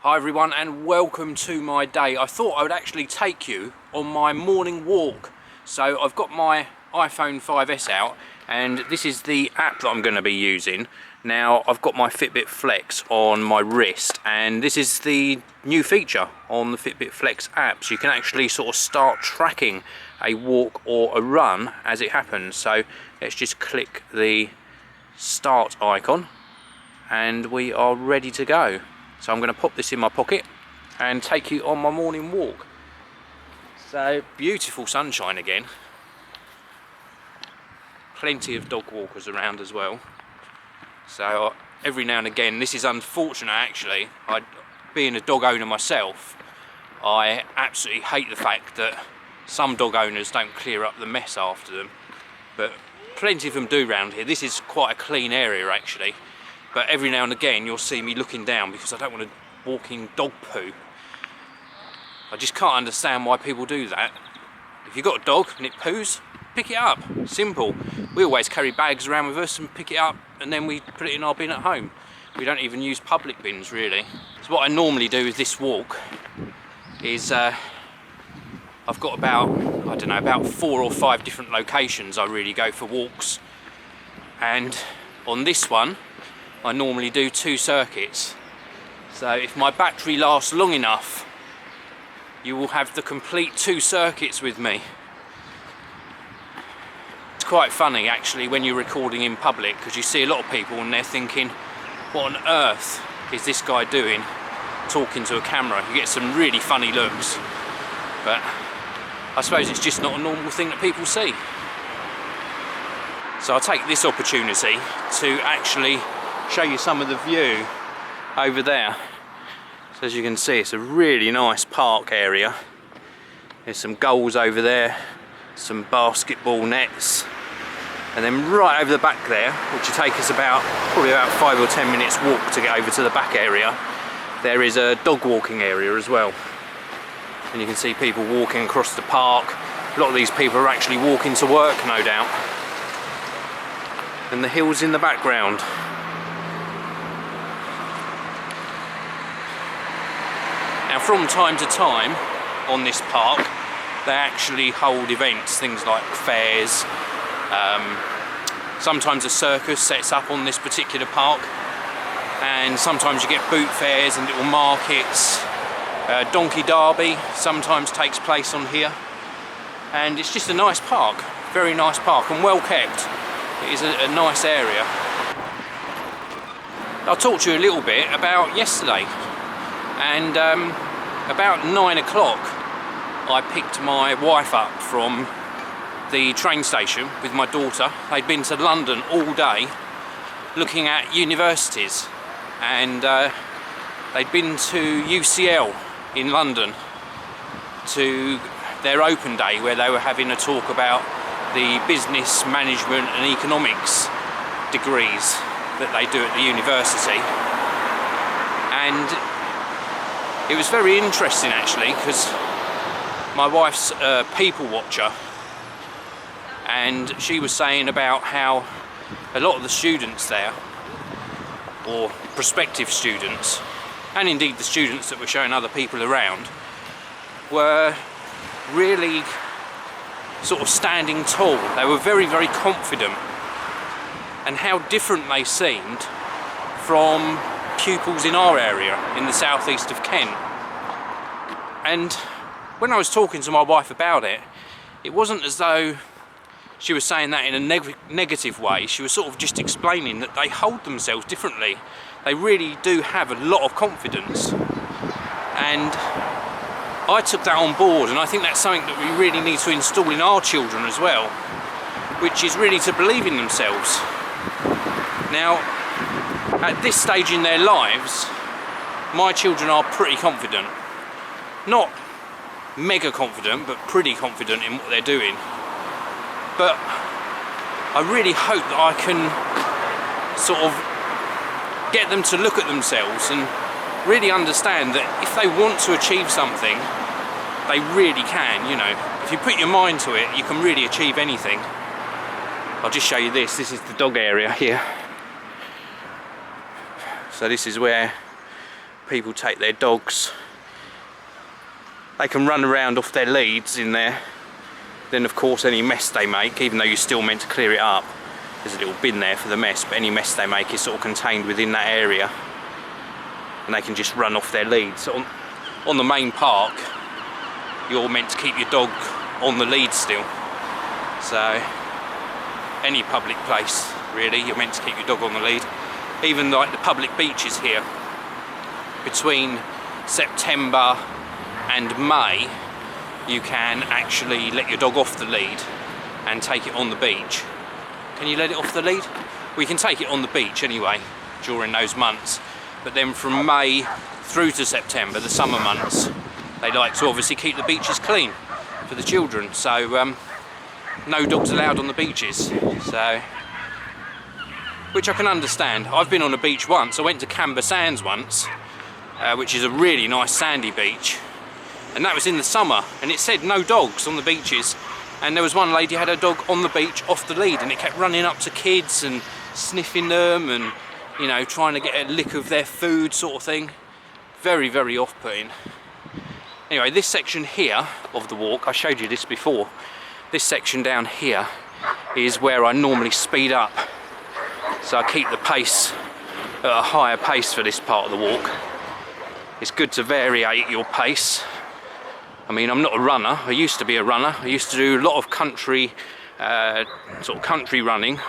Hi everyone and welcome to my day. I thought I would actually take you on my morning walk. So I've got my iPhone 5S out and this is the app that I'm going to be using. Now I've got my Fitbit Flex on my wrist and this is the new feature on the Fitbit Flex app. So you can actually sort of start tracking a walk or a run as it happens. So let's just click the start icon and we are ready to go. So I'm going to pop this in my pocket and take you on my morning walk. So beautiful sunshine again. Plenty of dog walkers around as well. So every now and again, this is unfortunate actually, being a dog owner myself, I absolutely hate the fact that some dog owners don't clear up the mess after them. But plenty of them do around here. This is quite a clean area actually. But every now and again you'll see me looking down because I don't want to walk in dog poo. I just can't understand why people do that. If you've got a dog and it poos, pick it up. Simple. We always carry bags around with us and pick it up and then we put it in our bin at home. We don't even use public bins really. So what I normally do with this walk is I've got about 4 or 5 different locations I really go for walks. And on this one I normally do 2 circuits. So if my battery lasts long enough, you will have the complete 2 circuits with me. It's quite funny actually when you're recording in public because you see a lot of people and they're thinking, what on earth is this guy doing talking to a camera? You get some really funny looks, but I suppose it's just not a normal thing that people see. So I'll take this opportunity to actually show you some of the view over there. So as you can see, it's a really nice park area. There's some goals over there, some basketball nets, and then right over the back there, which will take us probably about 5 or 10 minutes walk to get over to the back area, there is a dog walking area as well. And you can see people walking across the park. A lot of these people are actually walking to work, no doubt. And the hills in the background. Now from time to time on this park they actually hold events, things like fairs. Sometimes a circus sets up on this particular park and sometimes you get boot fairs and little markets. Donkey Derby sometimes takes place on here and it's just a nice park, very nice park and well kept. It is a nice area. I'll talk to you a little bit about yesterday. And about 9 o'clock I picked my wife up from the train station with my daughter. They'd been to London all day looking at universities and they'd been to UCL in London to their open day where they were having a talk about the business management and economics degrees that they do at the university. And it was very interesting actually because my wife's a people watcher and she was saying about how a lot of the students there, or prospective students, and indeed the students that were showing other people around, were really sort of standing tall. They were very, very confident, and how different they seemed from pupils in our area in the southeast of Kent. And when I was talking to my wife about it, it wasn't as though she was saying that in a negative way. She was sort of just explaining that they hold themselves differently. They really do have a lot of confidence, and I took that on board, and I think that's something that we really need to install in our children as well, which is really to believe in themselves. Now, at this stage in their lives, my children are pretty confident. Not mega confident, but pretty confident in what they're doing. But I really hope that I can sort of get them to look at themselves and really understand that if they want to achieve something, they really can, you know. If you put your mind to it, you can really achieve anything. I'll just show you this. This is the dog area here. So this is where people take their dogs. They can run around off their leads in there. Then of course any mess they make, even though you're still meant to clear it up, there's a little bin there for the mess, but any mess they make is sort of contained within that area. And they can just run off their leads. So on the main park, you're meant to keep your dog on the lead still. So any public place really, you're meant to keep your dog on the lead. Even like the public beaches here, between September and May, you can actually let your dog off the lead and take it on the beach. Can you let it off the lead? We can take it on the beach anyway during those months, but then from May through to September, the summer months, they like to obviously keep the beaches clean for the children, so no dogs allowed on the beaches. So, which I can understand. I've been on a beach once. I went to Camber Sands once, which is a really nice sandy beach, and that was in the summer, and it said no dogs on the beaches, and there was one lady who had her dog on the beach off the lead, and it kept running up to kids and sniffing them and, you know, trying to get a lick of their food sort of thing. Very, very off-putting. Anyway, this section here of the walk, I showed you this before, this section down here is where I normally speed up, so I keep the pace at a higher pace for this part of the walk. It's good to variate your pace. I mean, I'm not a runner. I used to be a runner. I used to do a lot of country, sort of country running,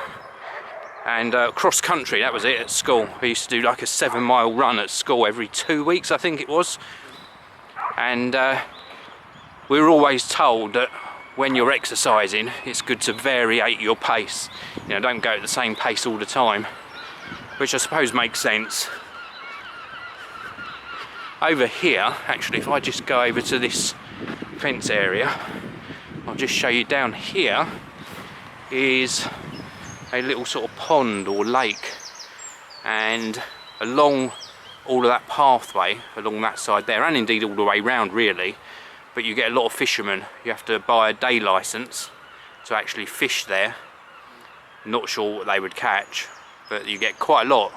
and cross country, that was it, at school. I used to do like a 7-mile run at school every 2 weeks, I think it was. And we were always told that when you're exercising, it's good to variate your pace. You know, don't go at the same pace all the time, which I suppose makes sense. Over here, actually, if I just go over to this fence area, I'll just show you. Down here is a little sort of pond or lake, and along all of that pathway, along that side there, and indeed all the way round really, but you get a lot of fishermen. You have to buy a day licence to actually fish there. Not sure what they would catch, but you get quite a lot,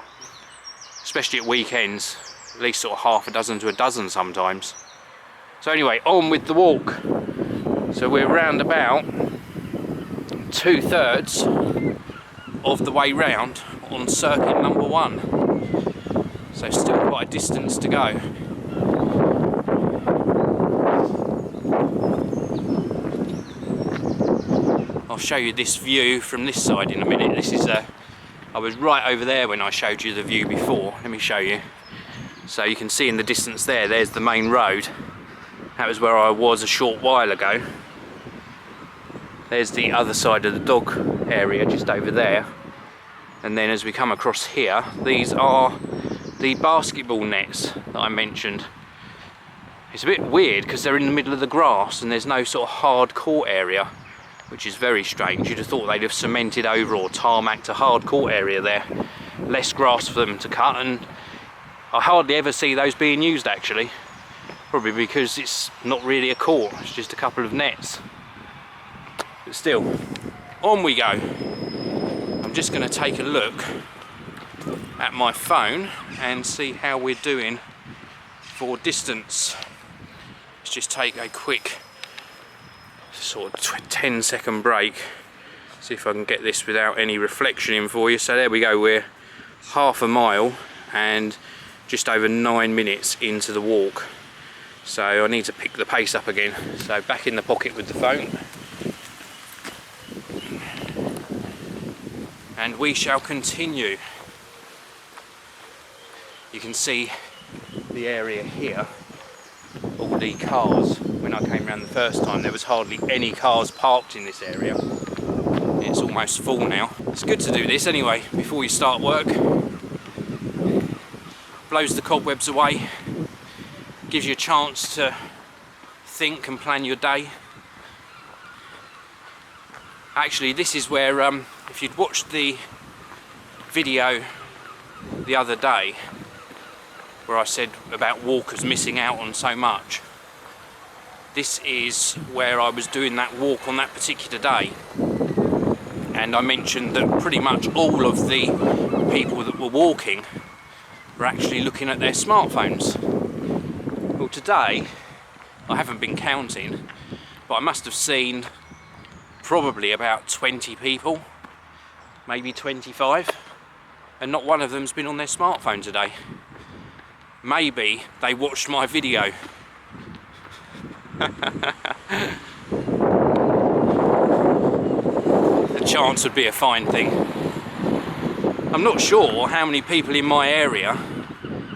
especially at weekends. At least sort of half a dozen to a dozen sometimes. So anyway, on with the walk. So we're round about 2/3 of the way round on circuit number 1. So still quite a distance to go. I'll show you this view from this side in a minute. This is I was right over there when I showed you the view before. Let me show you. So you can see in the distance there, there's the main road. That was where I was a short while ago. There's the other side of the dog area just over there. And then as we come across here, these are the basketball nets that I mentioned. It's a bit weird because they're in the middle of the grass and there's no sort of hard court area, which is very strange. You'd have thought they'd have cemented over or tarmacked a hard court area there. Less grass for them to cut, and I hardly ever see those being used actually. Probably because it's not really a court, it's just a couple of nets. But still, on we go. I'm just going to take a look at my phone and see how we're doing for distance. Let's just take a quick sort of 10-second break. See if I can get this without any reflection in for you. So there we go, we're half a mile and just over 9 minutes into the walk. So I need to pick the pace up again. So back in the pocket with the phone. And we shall continue. You can see the area here, all the cars. When I came around the first time, there was hardly any cars parked in this area. It's almost full now. It's good to do this anyway, before you start work. Blows the cobwebs away, gives you a chance to think and plan your day. Actually, this is where, if you'd watched the video the other day, where I said about walkers missing out on so much, this is where I was doing that walk on that particular day. And I mentioned that pretty much all of the people that were walking are actually looking at their smartphones. Well, today, I haven't been counting, but I must have seen probably about 20 people, maybe 25, and not one of them's been on their smartphone today. Maybe they watched my video. The chance would be a fine thing. I'm not sure how many people in my area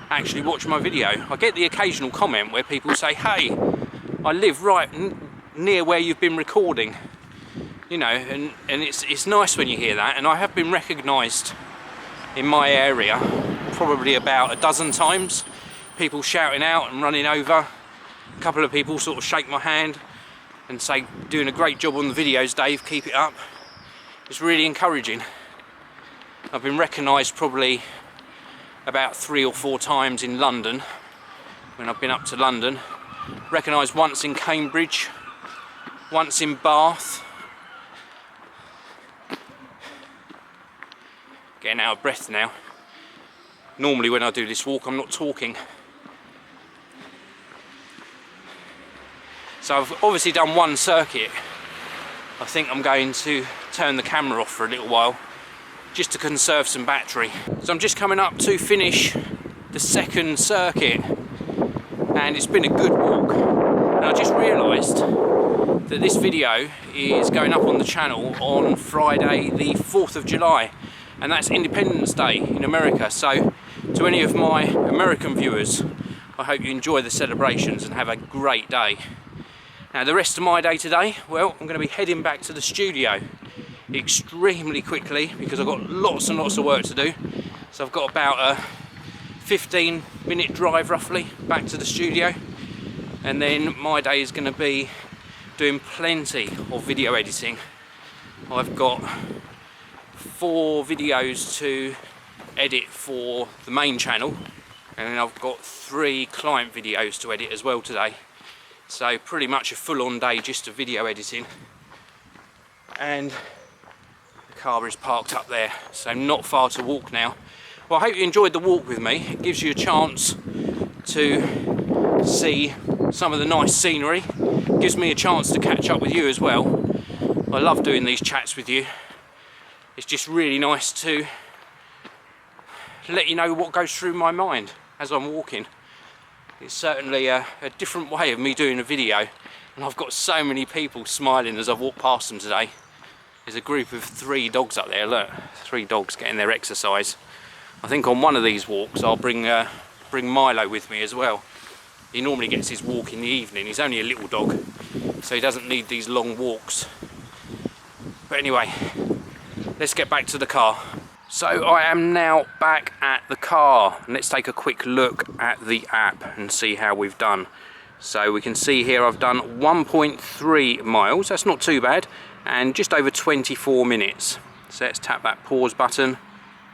actually watch my video. I get the occasional comment where people say, hey, I live right near where you've been recording. You know, and it's nice when you hear that, and I have been recognised in my area probably about a dozen times. People shouting out and running over. A couple of people sort of shake my hand and say, doing a great job on the videos, Dave, keep it up. It's really encouraging. I've been recognised probably about 3 or 4 times in London, when I've been up to London. Recognised once in Cambridge, once in Bath. Getting out of breath now. Normally when I do this walk I'm not talking. So I've obviously done one circuit. I think I'm going to turn the camera off for a little while, just to conserve some battery. So I'm just coming up to finish the second circuit, and it's been a good walk. And I just realised that this video is going up on the channel on Friday the 4th of July, and that's Independence Day in America. So to any of my American viewers, I hope you enjoy the celebrations and have a great day. Now the rest of my day today, well, I'm going to be heading back to the studio extremely quickly because I've got lots and lots of work to do. So I've got about a 15-minute drive roughly back to the studio, and then my day is going to be doing plenty of video editing. I've got 4 videos to edit for the main channel, and then I've got 3 client videos to edit as well today. So pretty much a full-on day just of video editing. And the car is parked up there, so not far to walk now. Well, I hope you enjoyed the walk with me. It gives you a chance to see some of the nice scenery. It gives me a chance to catch up with you as well. I love doing these chats with you. It's just really nice to let you know what goes through my mind as I'm walking. It's certainly a different way of me doing a video, and I've got so many people smiling as I've walked past them today. There's a group of 3 dogs up there, look, 3 dogs getting their exercise. I think on one of these walks I'll bring Milo with me as well. He normally gets his walk in the evening. He's only a little dog, so he doesn't need these long walks. But anyway, let's get back to the car. So I am now back at the car, and let's take a quick look at the app and see how we've done. So we can see here I've done 1.3 miles, that's not too bad, and just over 24 minutes. So let's tap that pause button,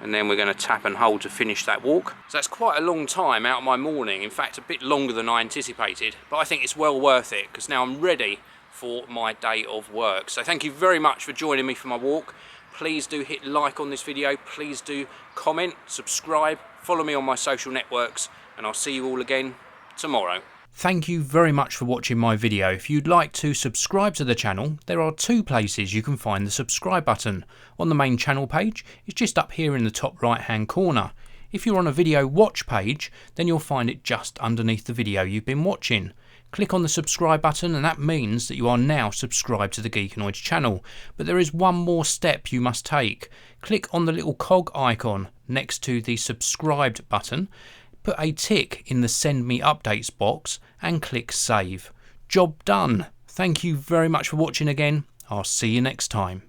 and then we're going to tap and hold to finish that walk. So that's quite a long time out of my morning, in fact a bit longer than I anticipated, but I think it's well worth it because now I'm ready for my day of work. So thank you very much for joining me for my walk. Please do hit like on this video, please do comment, subscribe, follow me on my social networks, and I'll see you all again tomorrow. Thank you very much for watching my video. If you'd like to subscribe to the channel, there are 2 places you can find the subscribe button. On the main channel page, it's just up here in the top right hand corner. If you're on a video watch page, then you'll find it just underneath the video you've been watching. Click on the subscribe button, and that means that you are now subscribed to the Geekanoids channel. But there is one more step you must take. Click on the little cog icon next to the subscribed button, put a tick in the send me updates box, and click save. Job done. Thank you very much for watching again. I'll see you next time.